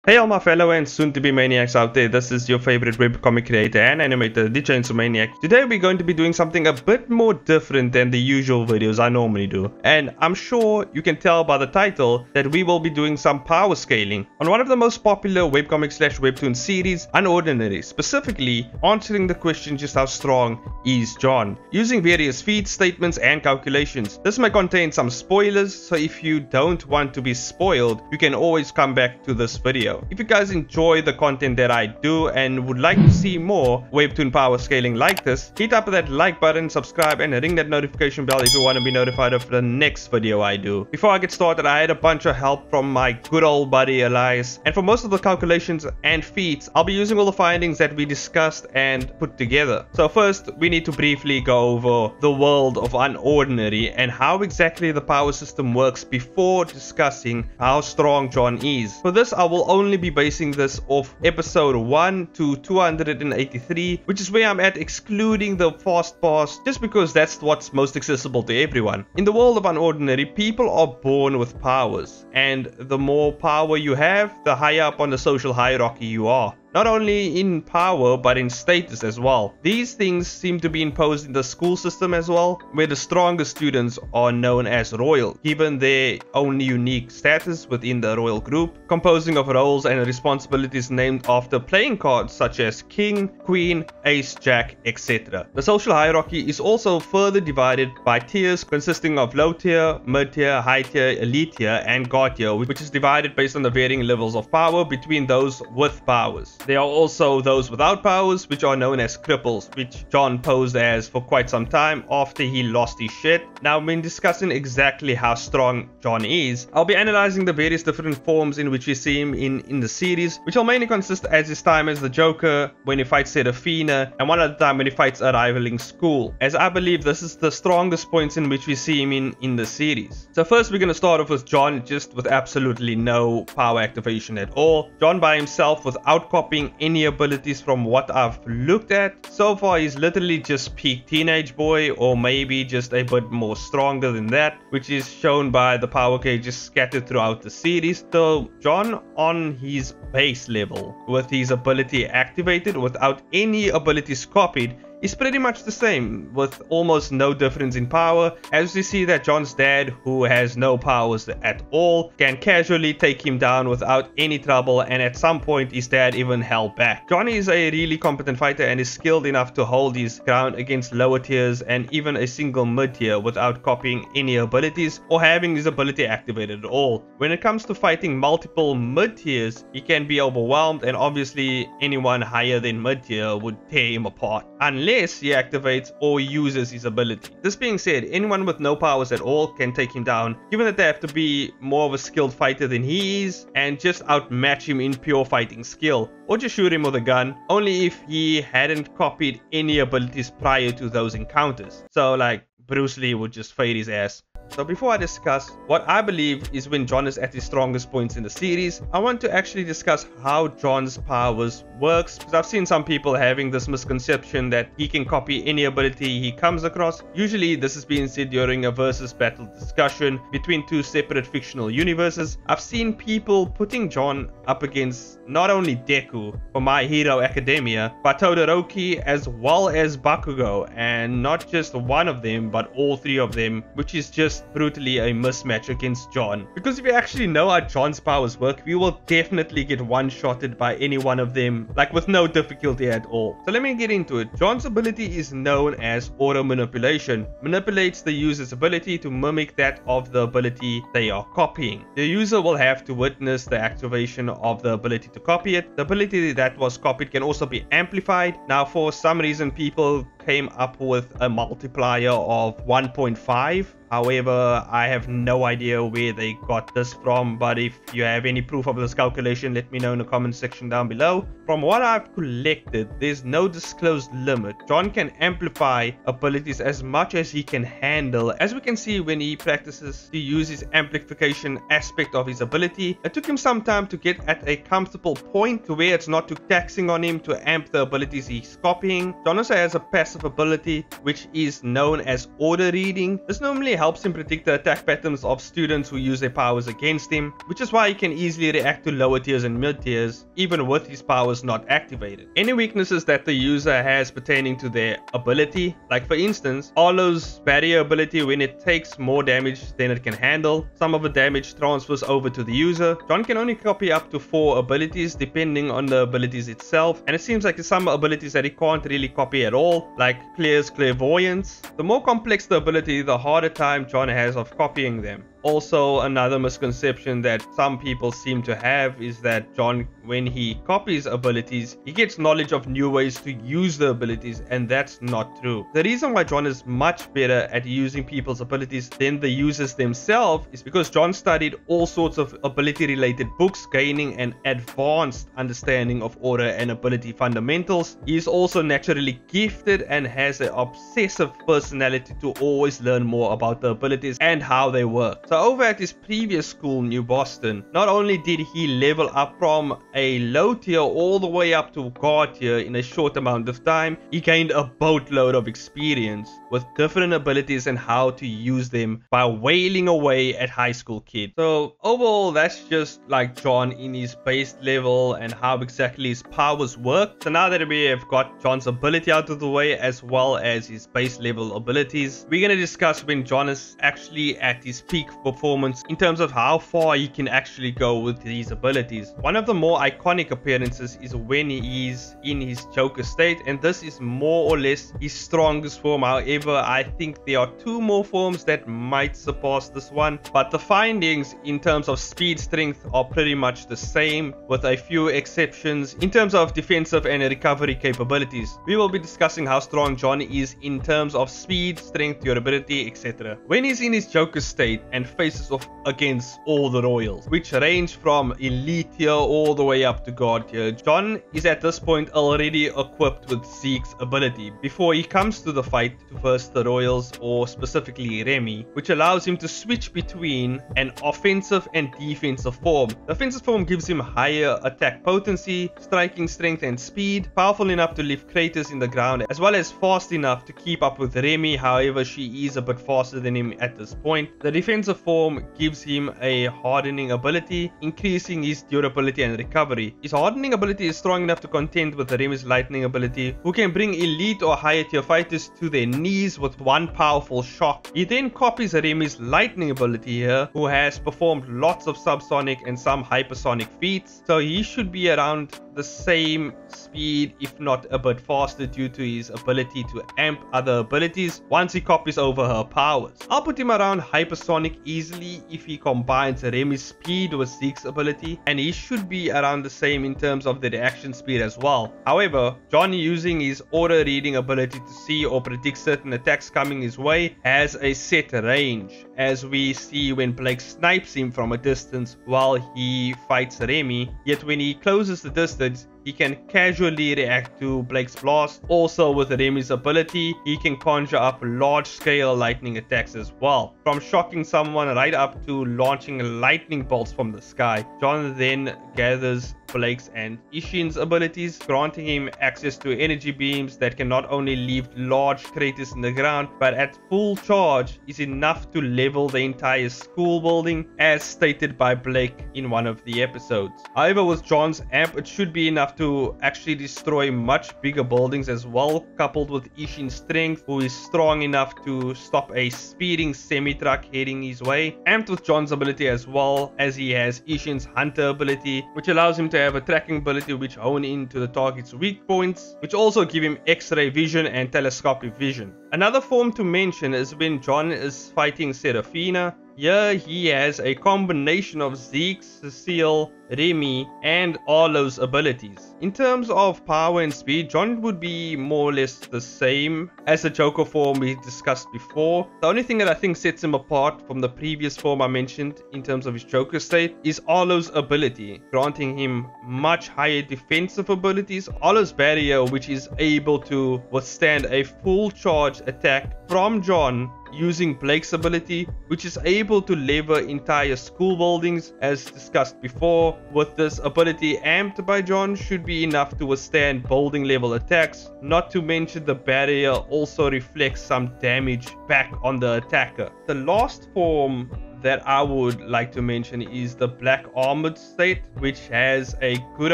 Hey all my fellow and soon-to-be maniacs out there, this is your favorite webcomic creator and animator, the Chainsaw Maniac. Today we're going to be doing something a bit more different than the usual videos I normally do. And I'm sure you can tell by the title that we will be doing some power scaling on one of the most popular webcomic slash webtoon series, Unordinary, specifically answering the question just how strong is John, using various feats, statements and calculations. This may contain some spoilers, so if you don't want to be spoiled, you can always come back to this video. If you guys enjoy the content that I do and would like to see more webtoon power scaling like this, hit up that like button, subscribe and ring that notification bell if you want to be notified of the next video I do. Before I get started, I had a bunch of help from my good old buddy Elias, and for most of the calculations and feats, I'll be using all the findings that we discussed and put together. So first, we need to briefly go over the world of Unordinary and how exactly the power system works before discussing how strong John is. For this, I will only be basing this off episode 1 to 283, which is where I'm at, excluding the fast pass, just because that's what's most accessible to everyone. In the world of Unordinary, people are born with powers, and the more power you have, the higher up on the social hierarchy you are. Not only in power, but in status as well. These things seem to be imposed in the school system as well, where the strongest students are known as royal, given their own unique status within the royal group, composing of roles and responsibilities named after playing cards such as king, queen, ace, jack, etc. The social hierarchy is also further divided by tiers consisting of low tier, mid tier, high tier, elite tier, and god tier, which is divided based on the varying levels of power between those with powers. There are also those without powers, which are known as cripples, which John posed as for quite some time after he lost his shit. Now, when discussing exactly how strong John is, I'll be analyzing the various different forms in which we see him in the series, which will mainly consist as his time as the Joker, when he fights Serafina, and one other time when he fights a rivaling school, as I believe this is the strongest points in which we see him in the series. So first, we're going to start off with John just with absolutely no power activation at all. John by himself without copying any abilities from what I've looked at. So far, he's literally just peak teenage boy, or maybe just a bit more stronger than that, which is shown by the power gauges scattered throughout the series. So John on his base level, with his ability activated without any abilities copied, is pretty much the same, with almost no difference in power, as we see that John's dad, who has no powers at all, can casually take him down without any trouble, and at some point his dad even held back. John is a really competent fighter and is skilled enough to hold his ground against lower tiers and even a single mid tier without copying any abilities or having his ability activated at all. When it comes to fighting multiple mid tiers, he can be overwhelmed, and obviously anyone higher than mid tier would tear him apart, unless he activates or uses his ability. This being said, anyone with no powers at all can take him down, given that they have to be more of a skilled fighter than he is and just outmatch him in pure fighting skill, or just shoot him with a gun, only if he hadn't copied any abilities prior to those encounters. So like Bruce Lee would just fade his ass. So before I discuss what I believe is when John is at his strongest points in the series, I want to actually discuss how John's powers works, because I've seen some people having this misconception that he can copy any ability he comes across. Usually this is being said during a versus battle discussion between two separate fictional universes. I've seen people putting John up against not only Deku for My Hero Academia, but Todoroki as well as Bakugo, and not just one of them but all three of them, which is just brutally a mismatch against John. Because if you actually know how John's powers work, we will definitely get one-shotted by any one of them, like with no difficulty at all. So let me get into it. John's ability is known as auto manipulation. Manipulates the user's ability to mimic that of the ability they are copying. The user will have to witness the activation of the ability to copy it. The ability that was copied can also be amplified. Now, for some reason, people came up with a multiplier of 1.5. However, I have no idea where they got this from, but if you have any proof of this calculation, let me know in the comment section down below. From what I've collected, there's no disclosed limit. John can amplify abilities as much as he can handle. As we can see when he practices to use his amplification aspect of his ability, it took him some time to get at a comfortable point to where it's not too taxing on him to amp the abilities he's copying. John also has a passive defensive ability, which is known as order reading. This normally helps him predict the attack patterns of students who use their powers against him, which is why he can easily react to lower tiers and mid tiers, even with his powers not activated. Any weaknesses that the user has pertaining to their ability, like for instance, Arlo's barrier ability, when it takes more damage than it can handle, some of the damage transfers over to the user. John can only copy up to 4 abilities depending on the abilities itself, and it seems like there's some abilities that he can't really copy at all, like Claire's clairvoyance. The more complex the ability, the harder time John has of copying them. Also, another misconception that some people seem to have is that John, when he copies abilities, he gets knowledge of new ways to use the abilities, and that's not true. The reason why John is much better at using people's abilities than the users themselves is because John studied all sorts of ability related books, gaining an advanced understanding of order and ability fundamentals. He is also naturally gifted and has an obsessive personality to always learn more about the abilities and how they work. So over at his previous school, New Boston, not only did he level up from a low tier all the way up to guard tier in a short amount of time, he gained a boatload of experience with different abilities and how to use them by wailing away at high school kids. So overall, that's just like John in his base level and how exactly his powers work. So now that we have got John's ability out of the way as well as his base level abilities, we're going to discuss when John is actually at his peak performance in terms of how far he can actually go with these abilities. One of the more iconic appearances is when he is in his Joker state, and this is more or less his strongest form. However, I think there are 2 more forms that might surpass this one, but the findings in terms of speed strength are pretty much the same, with a few exceptions in terms of defensive and recovery capabilities. We will be discussing how strong John is in terms of speed, strength, durability, etc. When he's in his Joker state and faces off against all the royals, which range from elite tier all the way up to god tier, John is at this point already equipped with Zeke's ability before he comes to the fight to face the royals, or specifically Remy, which allows him to switch between an offensive and defensive form. The offensive form gives him higher attack potency, striking strength and speed, powerful enough to lift craters in the ground, as well as fast enough to keep up with Remy. However, she is a bit faster than him at this point. The defensive form gives him a hardening ability, increasing his durability and recovery. His hardening ability is strong enough to contend with Remy's lightning ability, who can bring elite or higher tier fighters to their knees with one powerful shock. He then copies Remy's lightning ability here, who has performed lots of subsonic and some hypersonic feats, so he should be around the same speed, if not a bit faster, due to his ability to amp other abilities once he copies over her powers. I'll put him around hypersonic easily if he combines Remy's speed with Zeke's ability, and he should be around the same in terms of the reaction speed as well. However, John, using his order reading ability to see or predict certain attacks coming his way, has a set range, as we see when Blake snipes him from a distance while he fights Remy, yet when he closes the distance, he can casually react to Blake's blast. Also, with Remy's ability, he can conjure up large-scale lightning attacks as well, from shocking someone right up to launching lightning bolts from the sky. John then gathers Blake's and Ishin's abilities, granting him access to energy beams that can not only leave large craters in the ground, but at full charge is enough to level the entire school building, as stated by Blake in one of the episodes. However, with John's amp, it should be enough to actually destroy much bigger buildings as well, coupled with Ishin's strength, who is strong enough to stop a speeding semi-truck heading his way. Amped with John's ability as well, as he has Ishin's hunter ability, which allows him to have a tracking ability which hone into the target's weak points, which also give him X-ray vision and telescopic vision. Another form to mention is when John is fighting Serafina. Here he has a combination of Zeke, Cecile, Remy, and Arlo's abilities. In terms of power and speed, John would be more or less the same as the Joker form we discussed before. The only thing that I think sets him apart from the previous form I mentioned in terms of his Joker state is Arlo's ability, granting him much higher defensive abilities. Arlo's barrier, which is able to withstand a full charge attack from John using Blake's ability, which is able to lever entire school buildings as discussed before. With this ability amped by John, should be enough to withstand building level attacks, not to mention the barrier also reflects some damage back on the attacker. The last form that I would like to mention is the Black Armored state, which has a good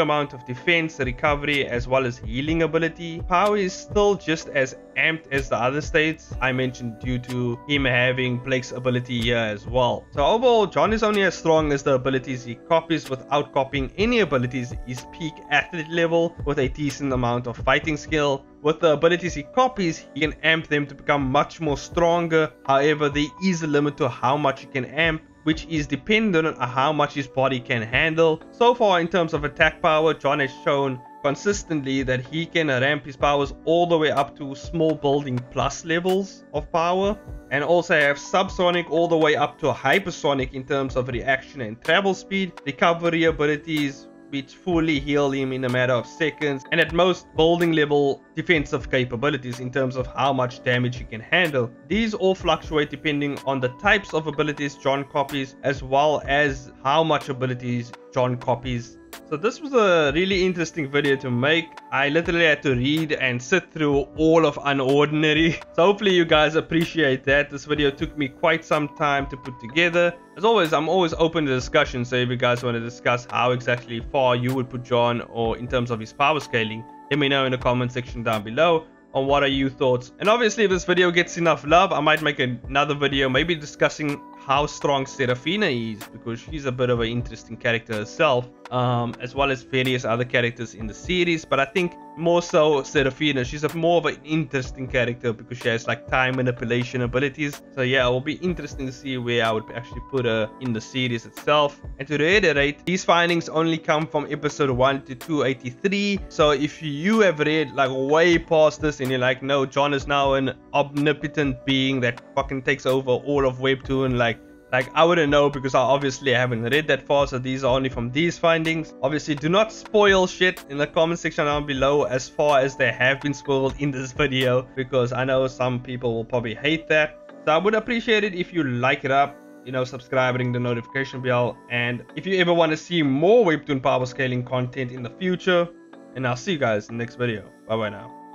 amount of defense, recovery, as well as healing ability. Power is still just as amped as the other states I mentioned due to him having Blake's ability here as well. So overall, John is only as strong as the abilities he copies without copying any abilities his peak athlete level with a decent amount of fighting skill. With the abilities he copies, he can amp them to become much more stronger. However, there is a limit to how much he can amp, which is dependent on how much his body can handle. So far in terms of attack power, John has shown consistently that he can ramp his powers all the way up to small building plus levels of power, and also have subsonic all the way up to hypersonic in terms of reaction and travel speed, recovery abilities which fully heal him in a matter of seconds, and at most building level defensive capabilities in terms of how much damage he can handle. These all fluctuate depending on the types of abilities John copies as well as how much abilities John copies. So this was a really interesting video to make. I literally had to read and sit through all of Unordinary. So hopefully you guys appreciate that. This video took me quite some time to put together. As always, I'm always open to discussion. So if you guys want to discuss how exactly far you would put John or in terms of his power scaling, let me know in the comment section down below on what are your thoughts. And obviously if this video gets enough love, I might make another video maybe discussing how strong Seraphina is, because she's a bit of an interesting character herself, as well as various other characters in the series. But I think more so Seraphina, she's more of an interesting character because she has like time manipulation abilities. So yeah, it will be interesting to see where I would actually put her in the series itself. And to reiterate, these findings only come from episode 1 to 283. So if you have read like way past this and you're like, no, John is now an omnipotent being that fucking takes over all of Webtoon, like I wouldn't know, because I obviously haven't read that far. So these are only from these findings. Obviously do not spoil shit in the comment section down below as far as they have been spoiled in this video, because I know some people will probably hate that. So I would appreciate it if you like it up, you know, subscribe, ring the notification bell, and if you ever want to see more Webtoon power scaling content in the future. And I'll see you guys in the next video. Bye bye now.